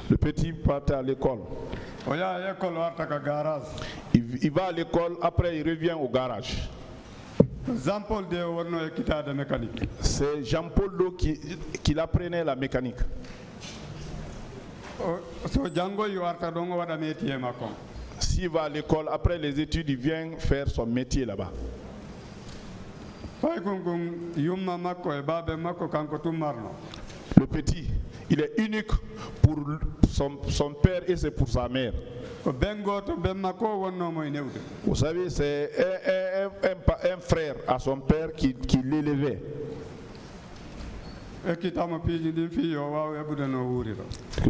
Le petit part à l'école. Il va à l'école, après il revient au garage. C'est Jean-Paul Do qui l'apprenait la mécanique. S'il va à l'école, après les études, il vient faire son métier là-bas. Le petit, il est unique pour son père et c'est pour sa mère. Vous savez, c'est un frère à son père qui l'élevait. C'est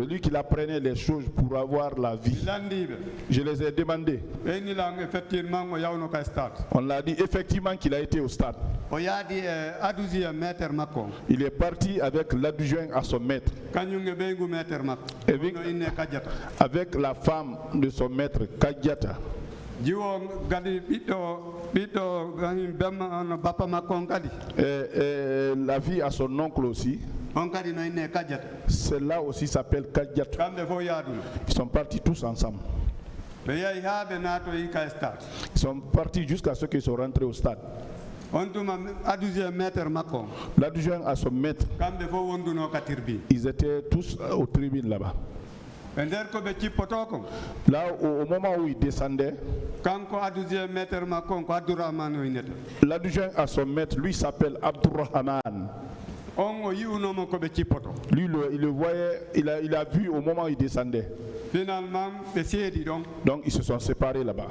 lui qui apprenait les choses pour avoir la vie. Je les ai demandé. On l'a dit effectivement qu'il a été au stade. Il est parti avec l'adjoint à son maître. Avec la femme de son maître, Kadjata. La fille à son oncle aussi. Celle-là aussi s'appelle Kadjata. Ils sont partis tous ensemble. Ils sont partis jusqu'à ce qu'ils sont rentrés au stade. L'adjoint à son maître, ils étaient tous aux tribunes là-bas. Là, au moment où il descendait, l'adjoint à son maître, lui s'appelle Abdurrahman. Lui, il le voyait, il a vu au moment où il descendait. Finalement, donc ils se sont séparés là-bas.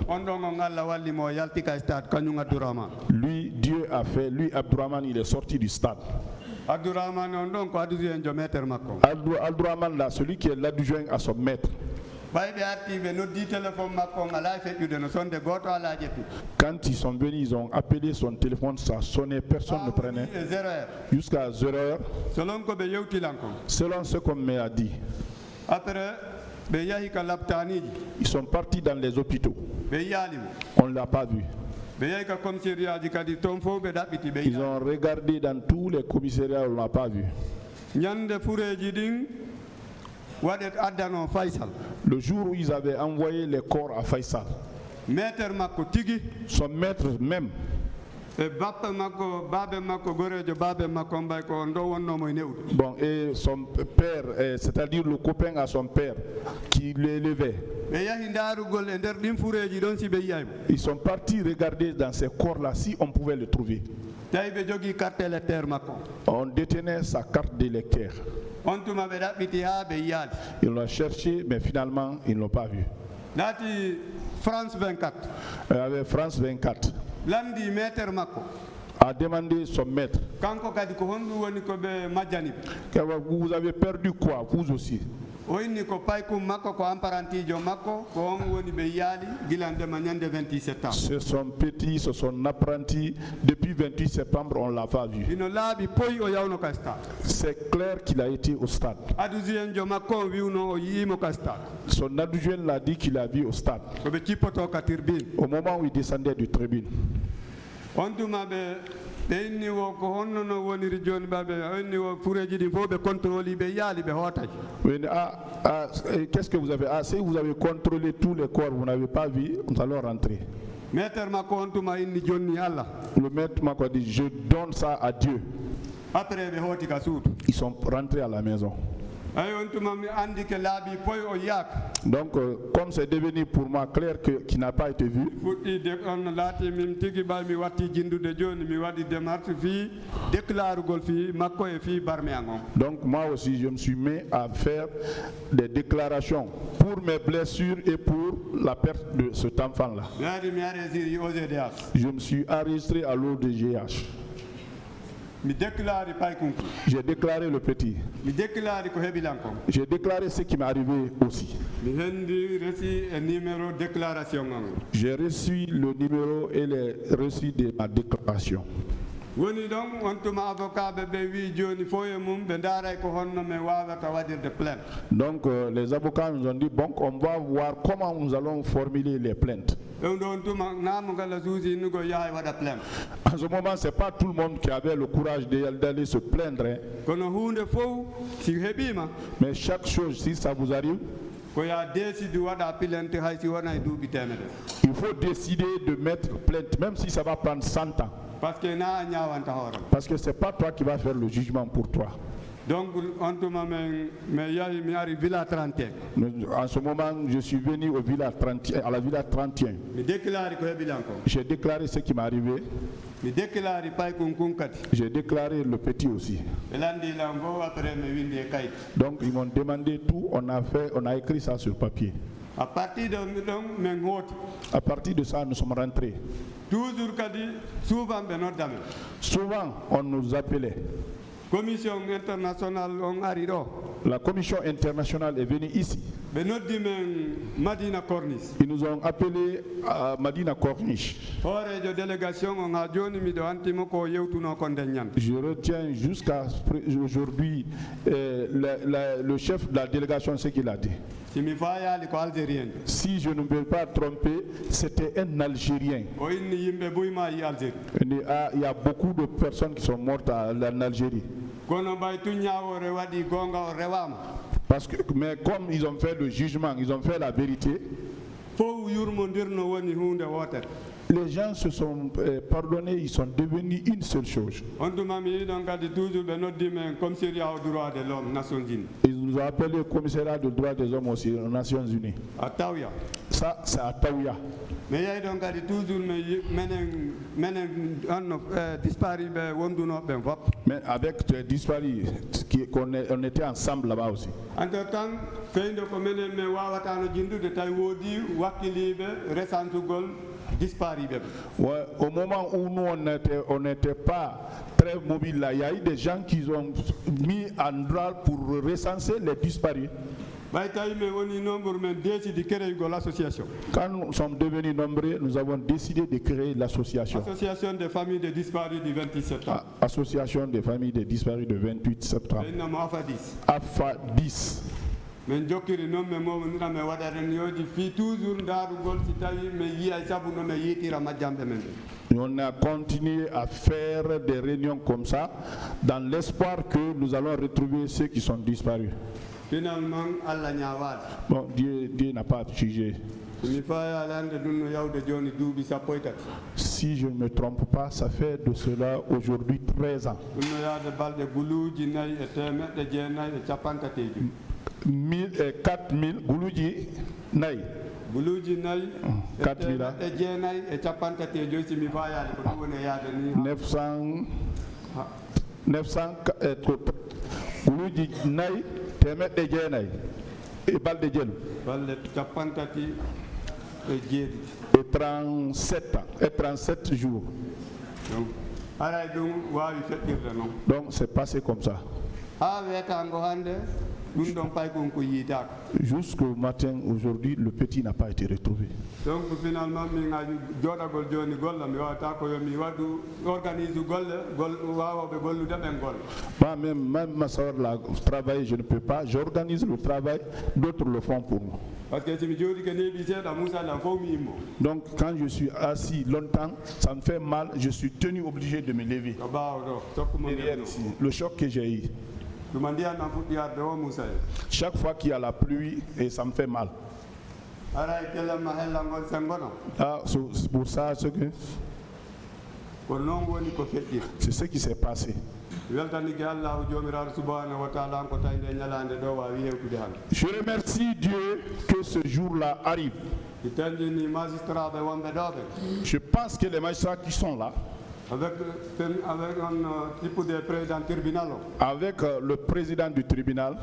Lui, Dieu a fait, lui, Abdurrahman, il est sorti du stade. Abdurrahman là, celui qui est l'adjoint à son maître. Quand ils sont venus, ils ont appelé son téléphone, ça sonnait, personne ne prenait. Jusqu'à 0h. Selon ce qu'on m'a dit. Ils sont partis dans les hôpitaux. On ne l'a pas vu. Ils ont regardé dans tous les commissariats, on ne l'a pas vu. Le jour où ils avaient envoyé les corps à Faisal, son maître même, bon, et son père, c'est-à-dire le copain à son père qui l'élevait, ils sont partis regarder dans ces corps-là si on pouvait le trouver. On détenait sa carte d'électeur. Ils l'ont cherché, mais finalement, ils ne l'ont pas vu. France 24. Avec France 24. A demandé son maître. Vous avez perdu quoi, vous aussi? C'est son petit, c'est son apprenti. Depuis 28 septembre, on ne l'a pas vu. C'est clair qu'il a été au stade. Son adjoint l'a dit qu'il a vu au stade. Au moment où il descendait du tribune. Qu'est-ce que vous avez? Si vous avez contrôlé tous les corps, vous n'avez pas vu, nous allons rentrer. Le maître m'a dit, je donne ça à Dieu. Ils sont rentrés à la maison. Donc, comme c'est devenu pour moi clair qu'il n'a pas été vu, donc moi aussi je me suis mis à faire des déclarations pour mes blessures et pour la perte de cet enfant-là. Je me suis enregistré à l'ODGH. J'ai déclaré le petit. J'ai déclaré ce qui m'est arrivé aussi. J'ai reçu le numéro et les reçus de ma déclaration. woni donc on tuma avocat be wi joni foye mum be ndaray ko honno me wawata wadirde plainte. Donc les avocats nous ont dit bon, on va voir comment nous allons formuler les plaintes. En ce moment, c'est pas tout le monde qui avait le courage d'aller se plaindre. Mais chaque chose, si ça vous arrive, il faut décider de mettre plainte, même si ça va prendre 100 ans. Parce que c'est pas toi qui vas faire le jugement pour toi. Donc, en ce moment, je suis venu au village 31, à la villa 31. J'ai déclaré ce qui m'est arrivé. J'ai déclaré le petit aussi. Donc, ils m'ont demandé tout. On a écrit ça sur papier. À partir de ça, nous sommes rentrés. Souvent, on nous appelait. Commission internationale on arrive. La commission internationale est venue ici. Ils nous ont appelés à Madina Corniche. Je retiens jusqu'à aujourd'hui le chef de la délégation ce qu'il a dit. Si je ne me vais pas tromper, c'était un Algérien. Il y a beaucoup de personnes qui sont mortes en Algérie. Parce que, mais comme ils ont fait le jugement, ils ont fait la vérité, les gens se sont pardonnés, ils sont devenus une seule chose. Ils nous ont appelé le commissariat des droits des hommes aussi aux Nations Unies. Ça, c'est à Taouya. Mais avec les disparus, on était ensemble là-bas aussi. Ouais, au moment où nous on n'était pas très mobile là, il y a eu des gens qui ont mis en droit pour recenser les disparus. Quand nous sommes devenus nombreux, nous avons décidé de créer l'association. Association des familles des disparus du 28 septembre. Association des familles des disparus du 28 septembre. AFA 10. On a continué à faire des réunions comme ça dans l'espoir que nous allons retrouver ceux qui sont disparus. Finalement, bon, Dieu n'a pas jugé. Si je ne me trompe pas, ça fait de cela aujourd'hui 13 ans. 4000 Gouloudji Naï. 4000 900 Gouloudji Naï Temet de Djenay et Bal de Djel. Et 37 jours. Donc c'est passé comme ça. Jusqu'au matin, aujourd'hui, le petit n'a pas été retrouvé. Donc finalement, même ma soeur l'a travaillé, je ne peux pas. J'organise le travail, d'autres le font pour moi. Donc quand je suis assis longtemps, ça me fait mal, je suis tenu obligé de me lever. Le choc que j'ai eu. Chaque fois qu'il y a la pluie, et ça me fait mal. Ah, c'est pour ça c'est ce qui s'est passé. Je remercie Dieu que ce jour-là arrive. Je pense que les magistrats qui sont là, avec le président du tribunal,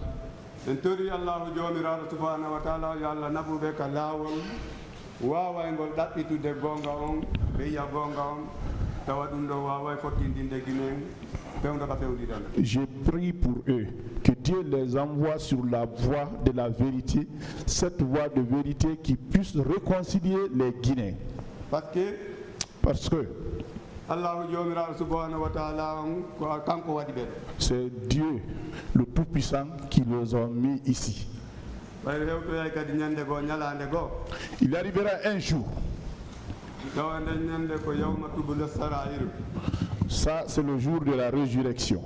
j'ai prié pour eux que Dieu les envoie sur la voie de la vérité, cette voie de vérité qui puisse réconcilier les Guinéens. Parce que C'est Dieu, le Tout-Puissant, qui les a mis ici. Il arrivera un jour. Ça, c'est le jour de la résurrection.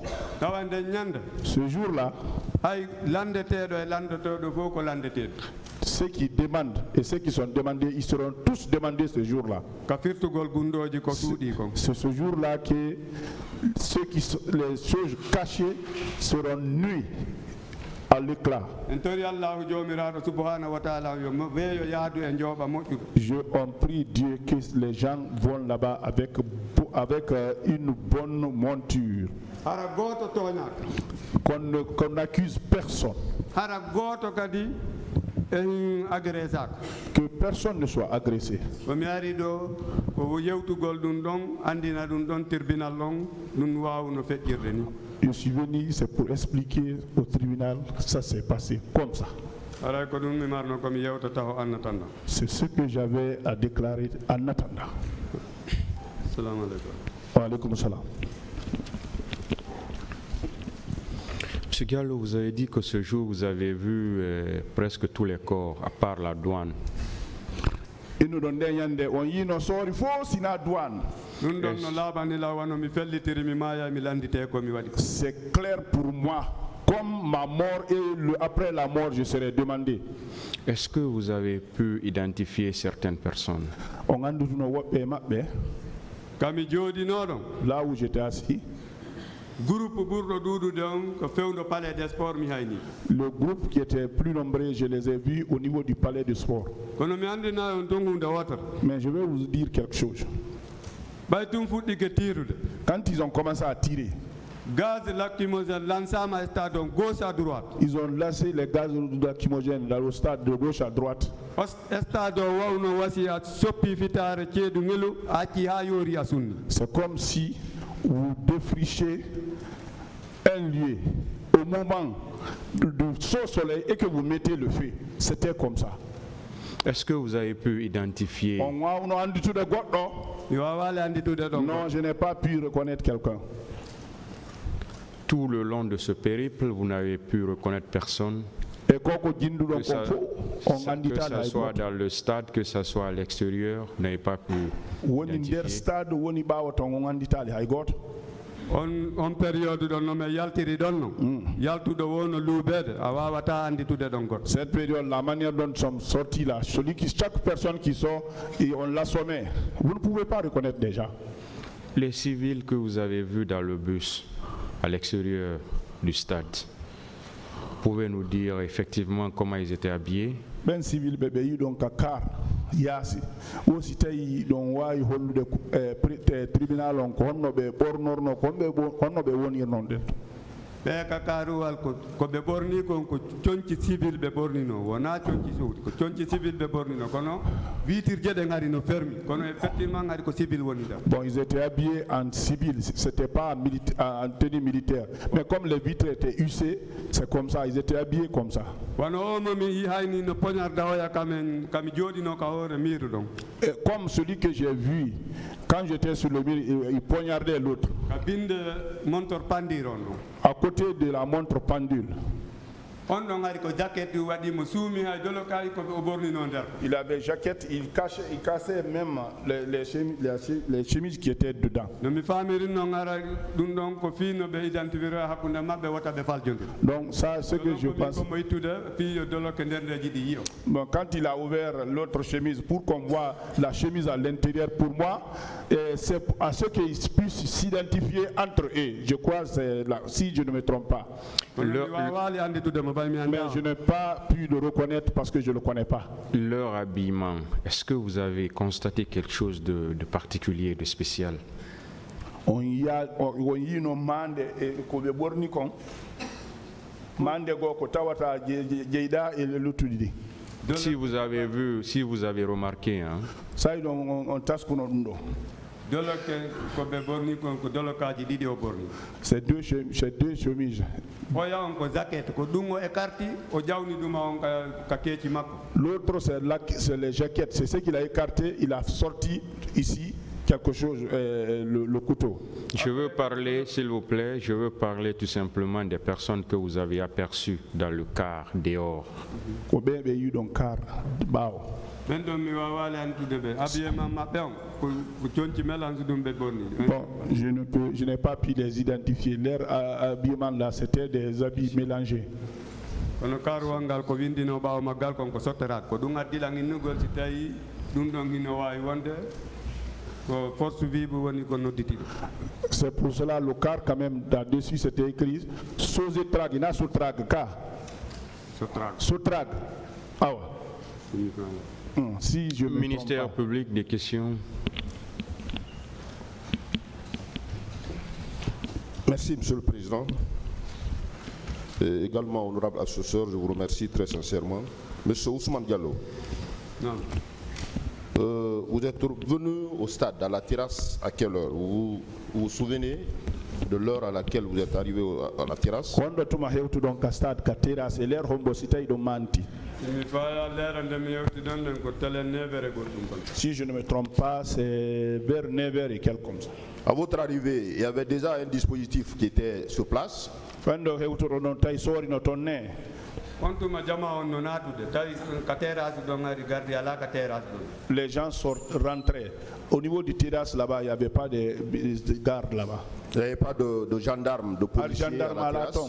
Ce jour-là, ceux qui demandent et ceux qui sont demandés, ils seront tous demandés ce jour-là. C'est ce jour-là que les choses cachées seront nues à l'éclat. Je en prie Dieu que les gens vont là-bas avec une bonne monture. Qu'on n'accuse personne. Que personne ne soit agressé. Je suis venu, c'est pour expliquer au tribunal que ça s'est passé comme ça. C'est ce que j'avais à déclarer en attendant. Wa alaykoum salam. Monsieur Gallo, vous avez dit que ce jour vous avez vu presque tous les corps, à part la douane. C'est clair pour moi. Comme ma mort et après la mort, je serai demandé. Est-ce que vous avez pu identifier certaines personnes? Là où j'étais assis, le groupe qui était plus nombreux, je les ai vus au niveau du palais de sport. Mais je vais vous dire quelque chose. Quand ils ont commencé à tirer, ils ont lancé les gaz lacrymogènes dans le stade de gauche à droite. C'est comme si vous défrichez un lieu au moment du soleil et que vous mettez le feu. C'était comme ça. Est-ce que vous avez pu identifier? Non, je n'ai pas pu reconnaître quelqu'un. Tout le long de ce périple, vous n'avez pu reconnaître personne? Que ça soit dans le stade, que ce soit à l'extérieur, vous n'avez pas pu identifier? On période cette période, la manière dont nous sommes sortis là, chaque personne qui sort, et on l'assommait, vous ne pouvez pas reconnaître déjà. Les civils que vous avez vus dans le bus à l'extérieur du stade, pouvez nous dire effectivement comment ils étaient habillés? Ben civil bébé yi donc car yasi aussi tay don wayi hollude tribunal on ko honno be bornorno ko honno be woni non den be kakaru wal ko be borni ko cionci civil be bornino wona cionci saudi ko cionci civil be bornino kono vitir jede ngari no fermi kono effectivement ngari ko civil woni da. Bon, ils étaient habillés en civil, c'était pas en tenue militaire, mais comme les vitres étaient usées, c'est comme ça, ils étaient habillés comme ça. Et comme celui que j'ai vu quand j'étais sur le mur, il poignardait l'autre à côté de la montre pendule. Il avait jaquette, il cassait même les chemises qui étaient dedans. Donc ça, ce que je pense. Bon, quand il a ouvert l'autre chemise pour qu'on voit la chemise à l'intérieur, pour moi, c'est à ce qu'ils puissent s'identifier entre eux. Je crois, si je ne me trompe pas. Mais je n'ai pas pu le reconnaître parce que je ne le connais pas. Leur habillement, est-ce que vous avez constaté quelque chose de particulier, de spécial? Si vous avez vu, si vous avez remarqué, hein? C'est deux chemises. L'autre c'est les jaquettes, c'est ce qu'il a écarté, il a sorti ici quelque chose, le couteau. Je veux parler, s'il vous plaît, je veux parler tout simplement des personnes que vous avez aperçues dans le car dehors. Bon, je n'ai pas pu les identifier. Leur habillement là, c'était des habits mélangés. C'est pour cela le car quand même là-dessus c'était écrit Sozetrag, il y a Sotrag K. Sotrag. Ah ouais. Si je me Ministère trompe pas. public, des questions. Merci, Monsieur le Président. Et également, honorable assesseur, je vous remercie très sincèrement. Monsieur Ousmane Diallo, Non. vous êtes venu au stade, à la terrasse, à quelle heure? Vous vous souvenez de l'heure à laquelle vous êtes arrivé à la terrasse? Quando tuma hewtu don ka stade ka terrasse l'air hombo sitay do manti. Si je ne me trompe pas, c'est vers 9h et quelques comme ça. À votre arrivée, il y avait déjà un dispositif qui était sur place. Quando hewtu don tay sori no tonne. Les gens sont rentrés. Au niveau du terrasse là-bas, il n'y avait pas de garde là-bas. Il n'y avait pas de gendarmes, de policiers à la terrasse.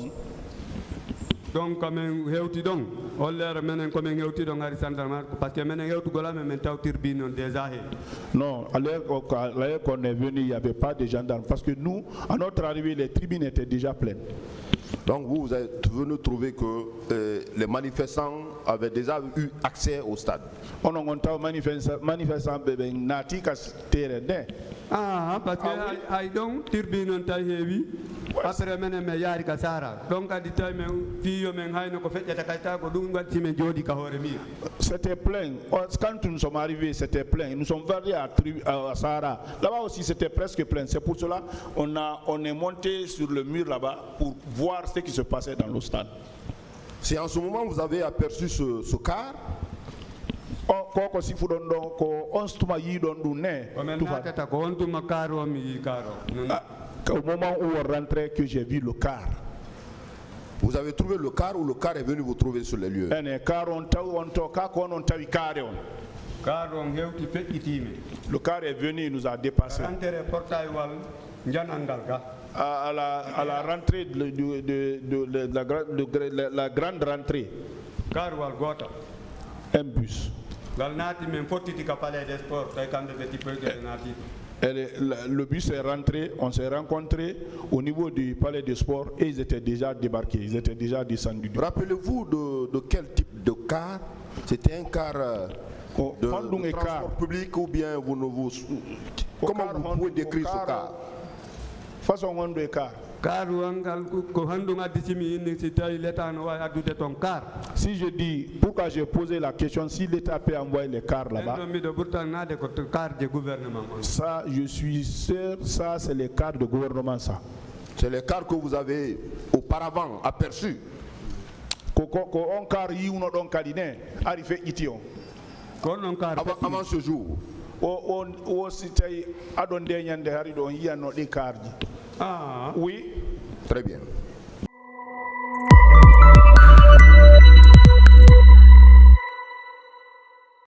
Donc comme hewti donc hollere menen comme hewti donc ari sandarma parce que menen hewtu gola men tawtir bi non déjà he. Non, à l'heure qu'on est venu, il n'y avait pas de gendarmes parce que nous, à notre arrivée, les tribunes étaient déjà pleines. Donc vous êtes venu trouver que les manifestants avaient déjà eu accès au stade. On a monté manifestant bébé nati kas terrain. Ah parce que ay donc tirbi non tay hewi après menen me yari ka sara donc adi tay men fiyo men hayno ko feccata kayta ko dum watti men jodi ka hore mi. C'était plein. Quand nous sommes arrivés, c'était plein. Nous sommes venus à Sahara. Là-bas aussi, c'était presque plein. C'est pour cela on est monté sur le mur là-bas pour voir ce qui se passait dans le stade. Si en ce moment vous avez aperçu ce car, au moment où on rentrait que j'ai vu le car. Vous avez trouvé le car ou le car est venu vous trouver sur les lieux? Le car est venu, il nous a dépassé. À la rentrée de la grande rentrée. Un bus. Le bus est rentré, on s'est rencontrés au niveau du palais des sports et ils étaient déjà débarqués, ils étaient déjà descendus. Rappelez-vous de quel type de car? C'était un car de transport public ou bien comment vous pouvez décrire ce car? Façon de car. Si je dis, pourquoi j'ai posé la question, si l'État peut envoyer les cars là-bas, ça, je suis sûr, ça c'est les cars de gouvernement, ça. C'est les cars que vous avez auparavant aperçus. Avant ce jour. Oui. Très bien.